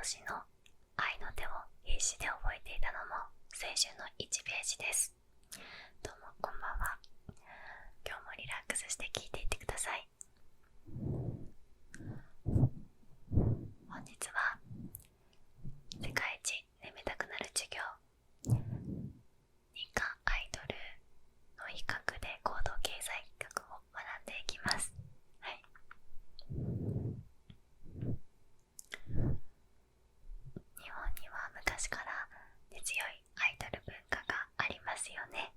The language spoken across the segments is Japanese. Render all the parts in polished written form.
詞の愛の手を必死で覚えていたのも青春の1ページです。どうもこんばんは。今日もリラックスして聞いていってください。本日は世界一眠たくなる授業、日韓アイドルの比較で行動経済学を学んでいきます。はい。日本には昔から根強いアイドル文化がありますよね。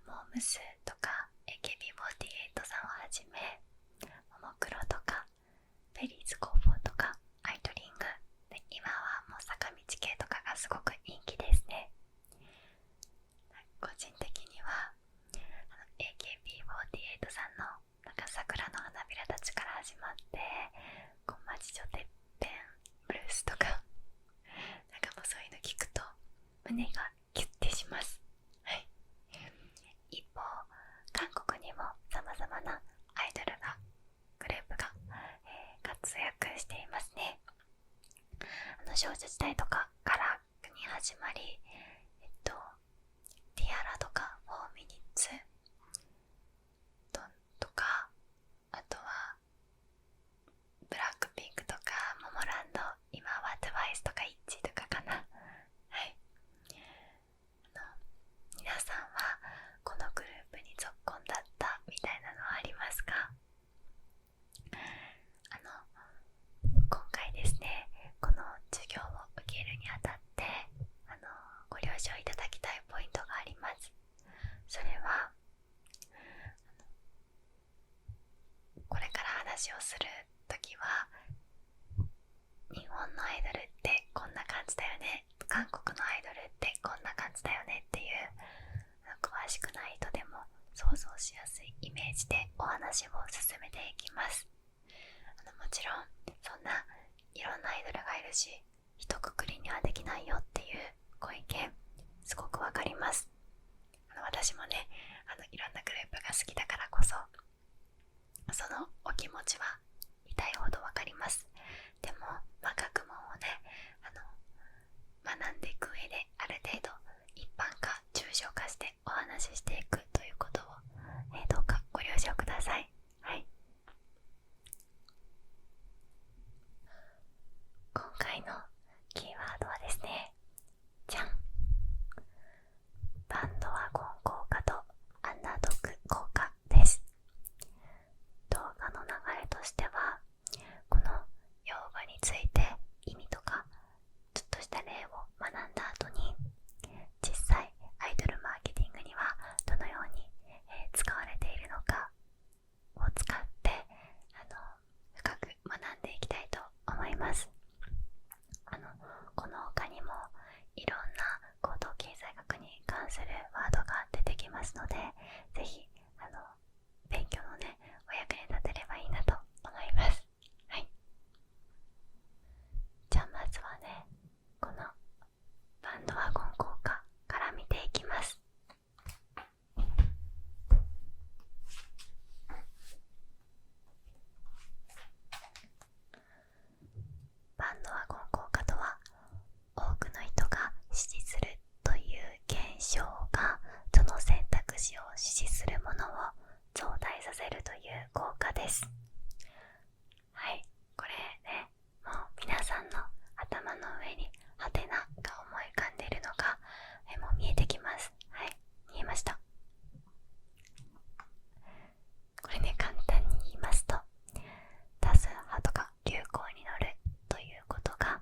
モームスとか AKB48 さんをはじめ、ももクロとかフェリーズ工房とかアイドリングで、今はもう坂道系とかがすごく人気ですね。個人的にはAKB48 さんの桜の花びらたちから始まって、コンマジ女てっぺんブルースとかもうそういうの聞くと胸がキュッてします。はい。一方、韓国にも様々なアイドルがグループが、活躍していますね。少女時代とかからに始まり、ティアラとか4ミニッツとか、あとはブラックピンクとかモモランド、今は TWICE とか ITZY とかかな。はい。皆さんはこのグループにぞっこんだったみたいなのはありますか？今回ですね、この授業を受けるにあたってご了承いただきたいポイントがあります。それはこれから話をするときは、日本のアイドルってこんな感じだよね、韓国のアイドルってこんな感じだよねっていう、詳しくない人でも想像しやすいイメージでお話を進めていきます。もちろんそんないろんなアイドルがいるし、一括りにはできないよっていうご意見すごくわかります。私もね、いろんなグループが好きだからこそ、そのお気持ちは痛いほどわかります。でも、学問をね、学んでいく上である程度一般化、抽象化してお話ししていくということを、どうかご了承ください。はい。今回のキーワードはですね、じゃん、バンドワゴン効果とアンダードッグ効果です。動画の流れとしては、この用語について意味とかちょっとした例を学んだ後に、実際アイドルマーケティングにはどのように、使われているのかを使って深く学んでいきたいと思います。この他にもいろんな行動経済学に関するワードが出てきますので、ぜひ勉強のね、お役に立てればいいなと思います。はい。じゃあまずはね、このバンドワゴン効果から見ていきます。バンドワゴン効果とは、多くの人が支持するという現象がその選択肢を支持するものを増大させるという効果です。はい、これね、もう皆さんの頭の上にハテナが思い浮かんでいるのがもう見えてきます。はい、見えました。これね、簡単に言いますと、多数派とか流行に乗るということが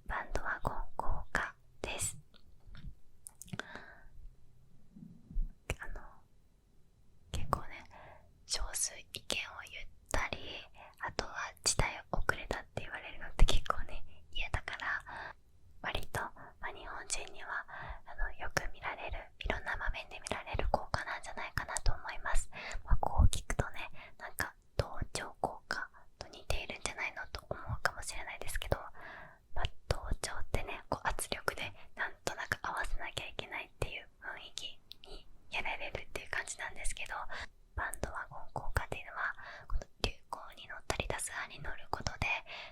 バンドワゴン効果です。結構ね、少数意見を言ったり、あとは時代遅れたって言われるのって結構ね、嫌だから、割と、日本人にはよく見られる、いろんな場面で見られる効果なんじゃないかなと思います。こう聞くとね、同調効果と似ているんじゃないのと思うかもしれないですけど、同調ってね、圧力でなんとなく合わせなきゃいけないっていう雰囲気にやられるっていう感じなんですけど、バンドワゴン効果っていうのは、この流行に乗ったり多数派に乗ることで、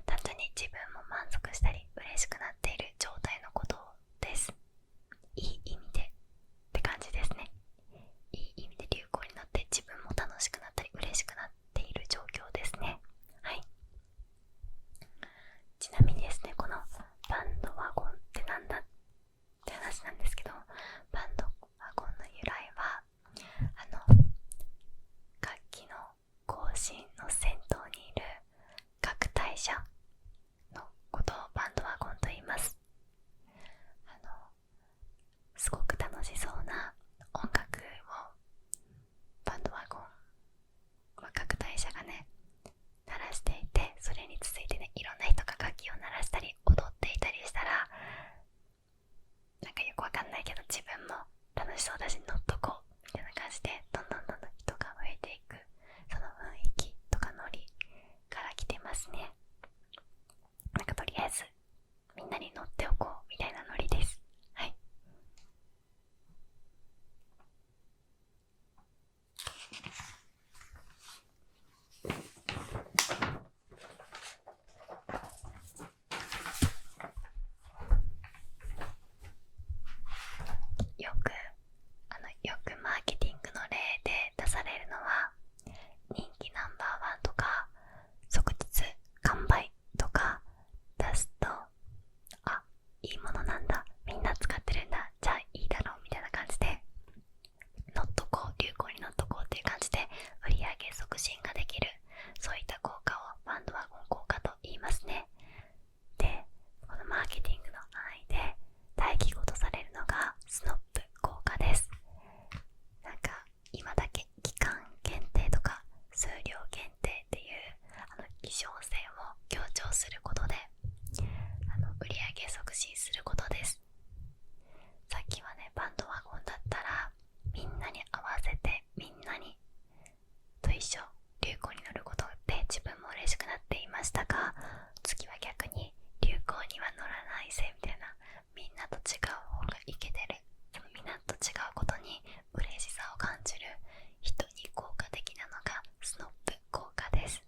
単純に自分も満足したり嬉しくなっている状態のことです。いい意味でって感じですね。いい意味で流行になって自分も楽しくなったり嬉しくなっている状況ですね。はい。ちなみにですね、このバンドワゴンってなんだって話なんですけど、バンドワゴンの由来は楽器の行進の先頭にいる楽隊者のことをバンドワゴンと言います。すごく楽しそうな音楽をバンドワゴン楽隊者がね鳴らしていて、それに続いてね、いろんな人が楽器を鳴らしたり踊っていたりしたら、なんかよくわかんないけど自分も楽しそうだし乗っとこうみたいな感じで、どんどん人が増えていく、その雰囲気とかノリから来てますね。なんかとりあえずみんなに乗っておこうみたいなノリです。はい。よくマーケティングの例で出されるのは、人気ナンバーワンとか即日完売とか出すと、あ、いいものなんだ、みんな使ってるんだ、じゃあいいだろうみたいな感じで乗っとこう、流行に乗っとこうっていう感じで売上促進ができる、そういった効果をバンドワゴン効果と言いますね。で、このマーケティングの範囲で大義語とされるのがスノップ効果です。なんか今だけ期間限定とか数量限定っていう希少性を強調することで売上促進することです。さっきはね、バンドワゴンだったらみんなに合わせてみんなにと一緒流行に乗ることで自分も嬉しくなっていましたが、次は逆に流行には乗らないぜみたいな、みんなと違う方がイケてる、でもみんなと違うことに嬉しさを感じる人に効果的なのがスノップ効果です。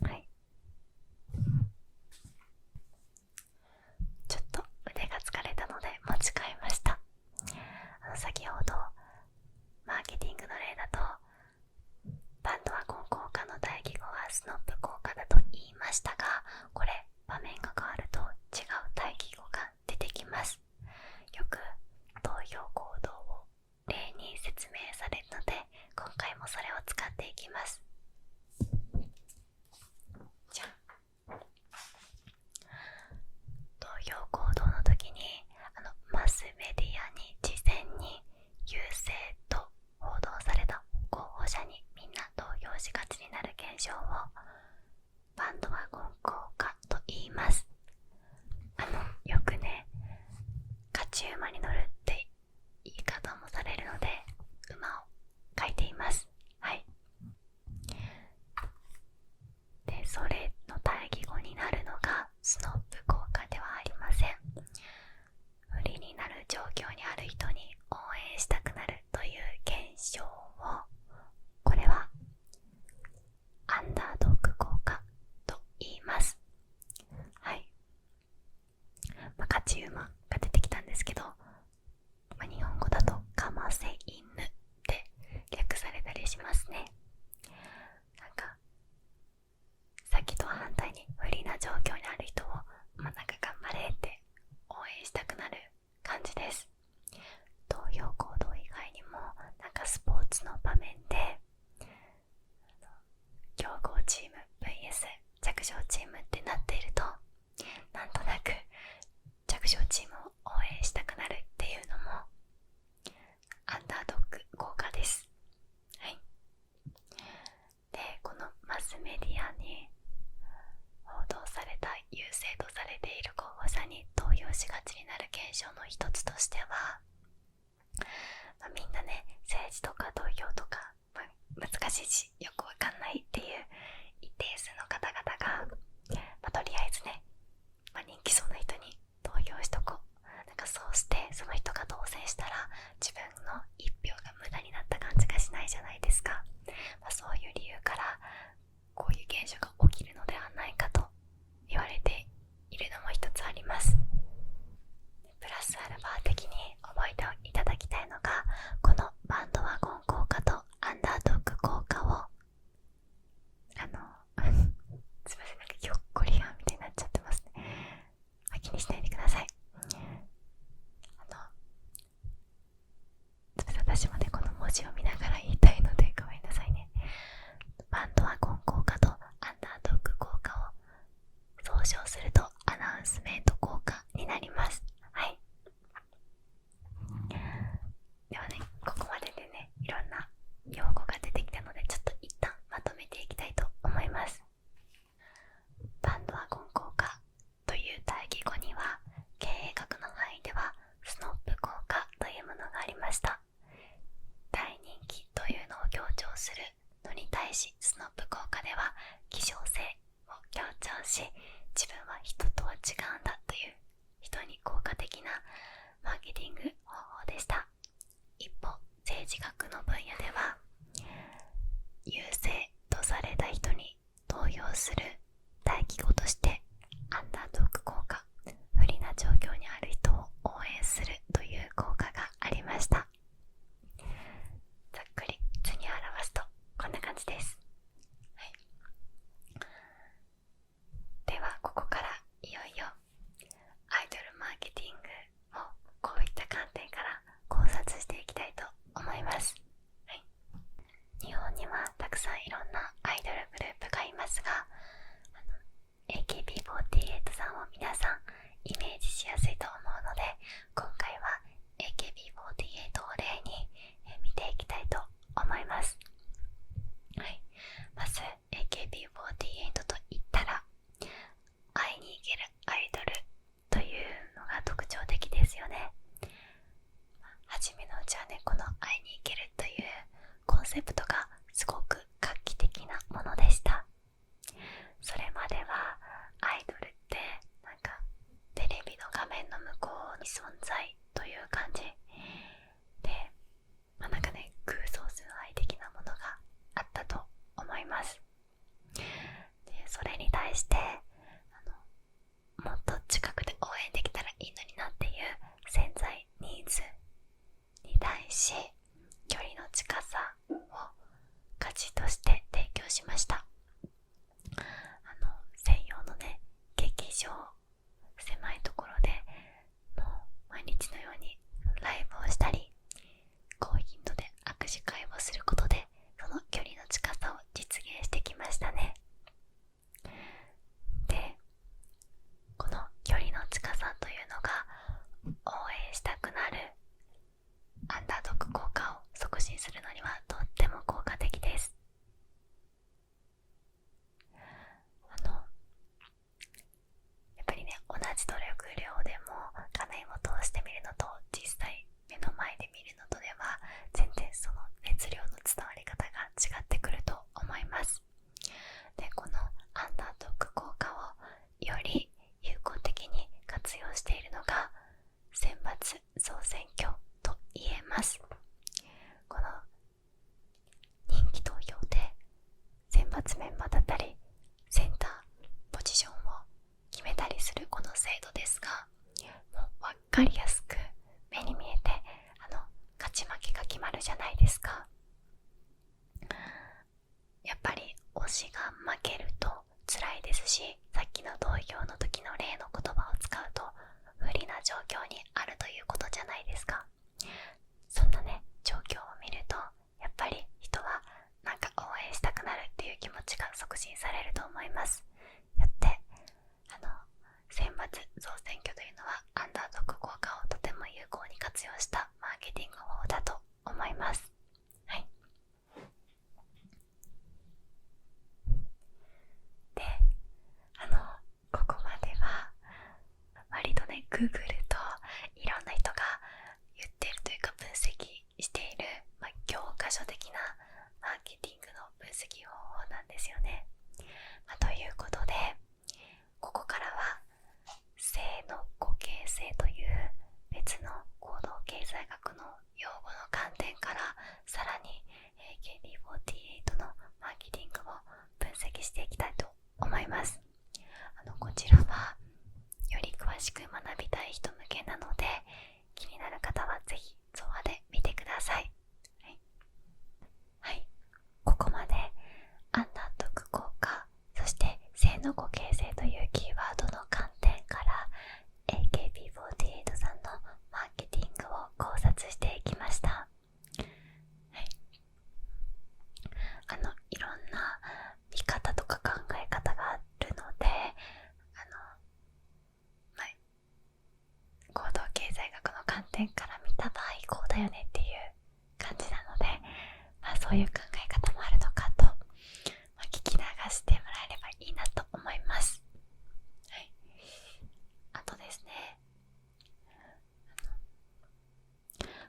はい。ちょっと腕が疲れたので持ち替えました。先ほどマーケティングの例だとバンドワゴン効果の対義語はスノップ効果だと言いましたが、これ場面が変わると違う対義語が出てきます。よく投票行動を例に説明されるので、今回もそれを使っていきます。じゃあ、投票行動の時にマスメディアに事前に優勢と報道された候補者にみんな投票しがちになる現象をバンドワゴン効果と言います。よくね、勝ち馬に乗るって言い方もされるので馬を書いています。はい。で、それの対義語になるのがスノップ効果ではありません。不利になる状況にある人に応援したくなるという現象を、これはアンダードッグ効果と言います。はい。勝ち馬が出てきたんですけど、日本語だとかませ犬って略されたりしますね。なんかさっきとは反対に不利な状況にある人を、なんか頑張れって応援したくなる感じです。投票行動以外にもなんかスポーツの場面で強豪チーム vs 弱小チームってなっていると、なんとなく弱小チームを応援したくなるっていうのもアンダードッグ効果です。はい。で、このマスメディアに報道された優勢とされている候補者に投票しがちになる現象の一つとしては、みんなね、政治とか投票とか、難しいしよくわかんないっていう一定数の方々が、とりあえずね、人気そうな人に投票しとこう、なんかそうしてその人が当選したら自分の一票が無駄になった感じがしないじゃないですか。そういう理由からこういう現象が起きるのではないかと違うんだという人に効果的なマーケティング方法でした。一方、政治学の分野では、優勢とされた人に投票する大規模としてアンダードッグ効果、不利な状況にある人を応援するという効果がありました。ざっくり図に表すとこんな感じです。はい、ではここからいよいよアイドルマーケティングをこういった観点から考察していきたいと思います。はい、日本にはたくさんいろんなアイドルグループがいますが、AKB48 さんを皆さんイメージしやすいと思うので、今回は AKB48 を例に見ていきたいと思います。はい、まず AKB48 と言ったら会いに行けるアイドルというのが特徴的ですよね。初めのうちはね、この会いに行けるというコンセプトがすごく画期的なものでした。それまではアイドルってなんかテレビの画面の向こうに存在という感じで、なんかね、空想崇拝的なものがあったと思います。でそれに対してもっと近くで応援できたらいいのになっていう潜在ニーズに対し、距離の近さを価値として提供しました。専用のね、劇場、狭いところでもう毎日のようにライブをしたり、高頻度で握手会をすることでその距離の近さを実現してきましたね。で、この距離の近さというのが応援したくなるアンダードッグ効果を促進するのにはとっても効果的です。やっぱりね、同じ努力量でも画面を通して見るのと実際目の前で見るのとでは全然その熱量の伝わり方が違ってくると思います。で、このアンダードッグ効果をより有効的に活用しているのが選抜総選挙と言えます。この人気投票で選抜メンバーだったりセンターポジションを決めたりするこの制度ですが、もう分かりやすく目に見えて勝ち負けが決まるじゃないですか。やっぱり推しが負けると辛いですし、さっきの投票の時の例の言葉を使うと不利な状況にあるということじゃないですか。そんなね、状況を見るとやっぱり人はなんか応援したくなるっていう気持ちが促進されると思います。よって選抜総選挙というのはアンダードッグ効果をとても有効に活用したマーケティング法だと思います。はい。で、ここまでは割とね、Google といろんな人が言ってるというか分析している、教科書的なマーケティングの分析方法なんですよね。ということで、ここからは性の互形成という別の行動経済学の用語の観点からさらに AKB48 のマーケティングを分析していきたいと思います。こちらはより詳しく学びたい人向けなので、気になる方はぜひ動画で見てください。はい、ここまでアンダードッグ効果、そして性の互形成というキーワードの観点から AKB48 さんのマーケティングを考察していきました。はい、いろんな見方とか考え方があるので、行動経済学の観点から見た場合こうだよねっていう感じなので、そういう考え方もあるのかと、聞き流してもらえればいいなと思います。はい、あとですね、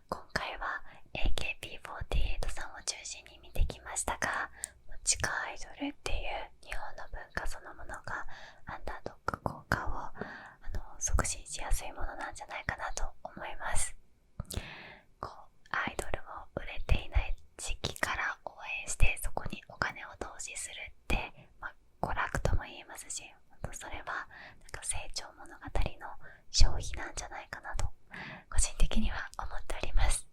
今回は AKB48 さんを中心に見てきましたが、地下アイドルっていう日本の文化そのものがアンダードッグ効果を促進しやすいものなんじゃないかなと思います。こうアイドルを売れていない時期から応援してそこにお金を投資するって、娯楽とも言えますし、本当それはなんか成長物語の消費なんじゃないかなと個人的には思っております。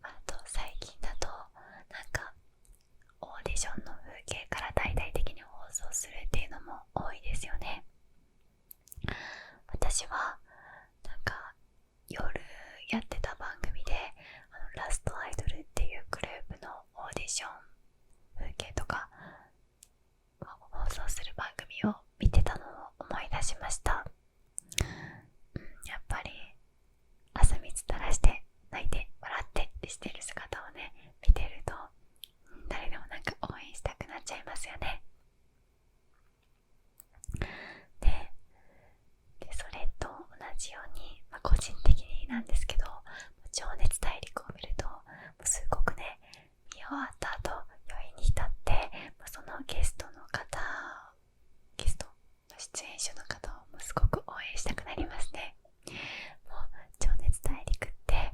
あと最近だとなんかオーディションの風景から大々的に放送するっていうのも多いですよね。私はなんか夜やってた番組でラストアイドルっていうグループのオーディション風景とか放送する番組を見てたのを思い出しました。やっぱり汗水垂らして泣いて笑ってってしてる姿をね見てると、誰でもなんか応援したくなっちゃいますよね。でそれと同じように、個人的になんですけど、情熱大陸を見るとすごくね、見終わった後余韻に浸って、そのゲストの出演者の方をすごく応援したくなりますね。もう情熱大陸って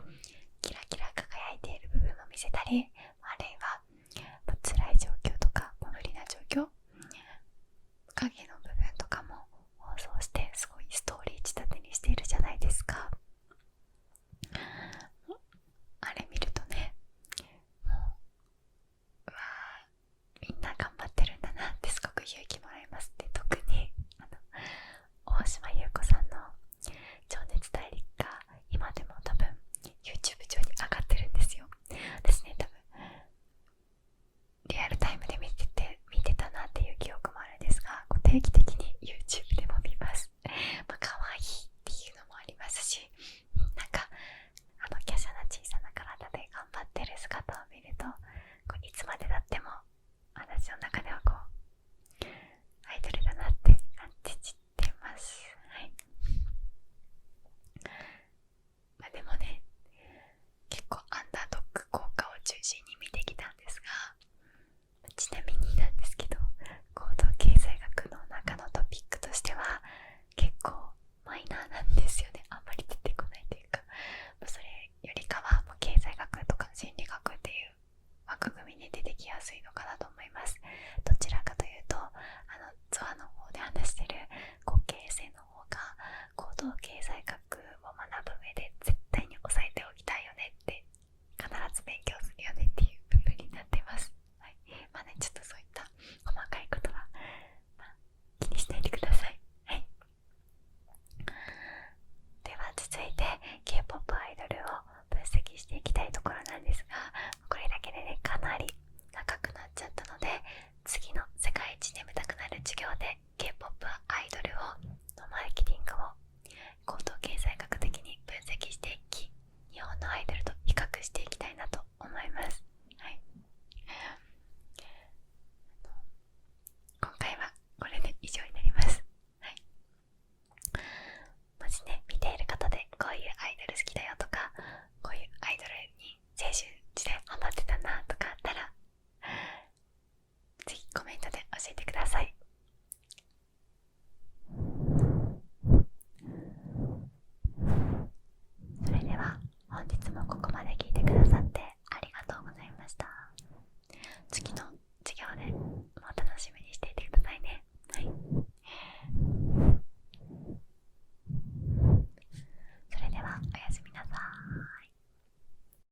キラキラ輝いている部分も見せたり、あるいは辛い状況とか無理な状況、影の部分とかも放送して、すごいストーリー仕立てにしているじゃないですか。あれ見るとね、もうみんな頑張ってるんだなってすごく勇気もらえます。で特に大島優子さんの情熱大陸が今でも多分 YouTube 上に上がってるんですよ。私ね、多分リアルタイムで見てたなっていう記憶もあるんですが、定期的に YouTube で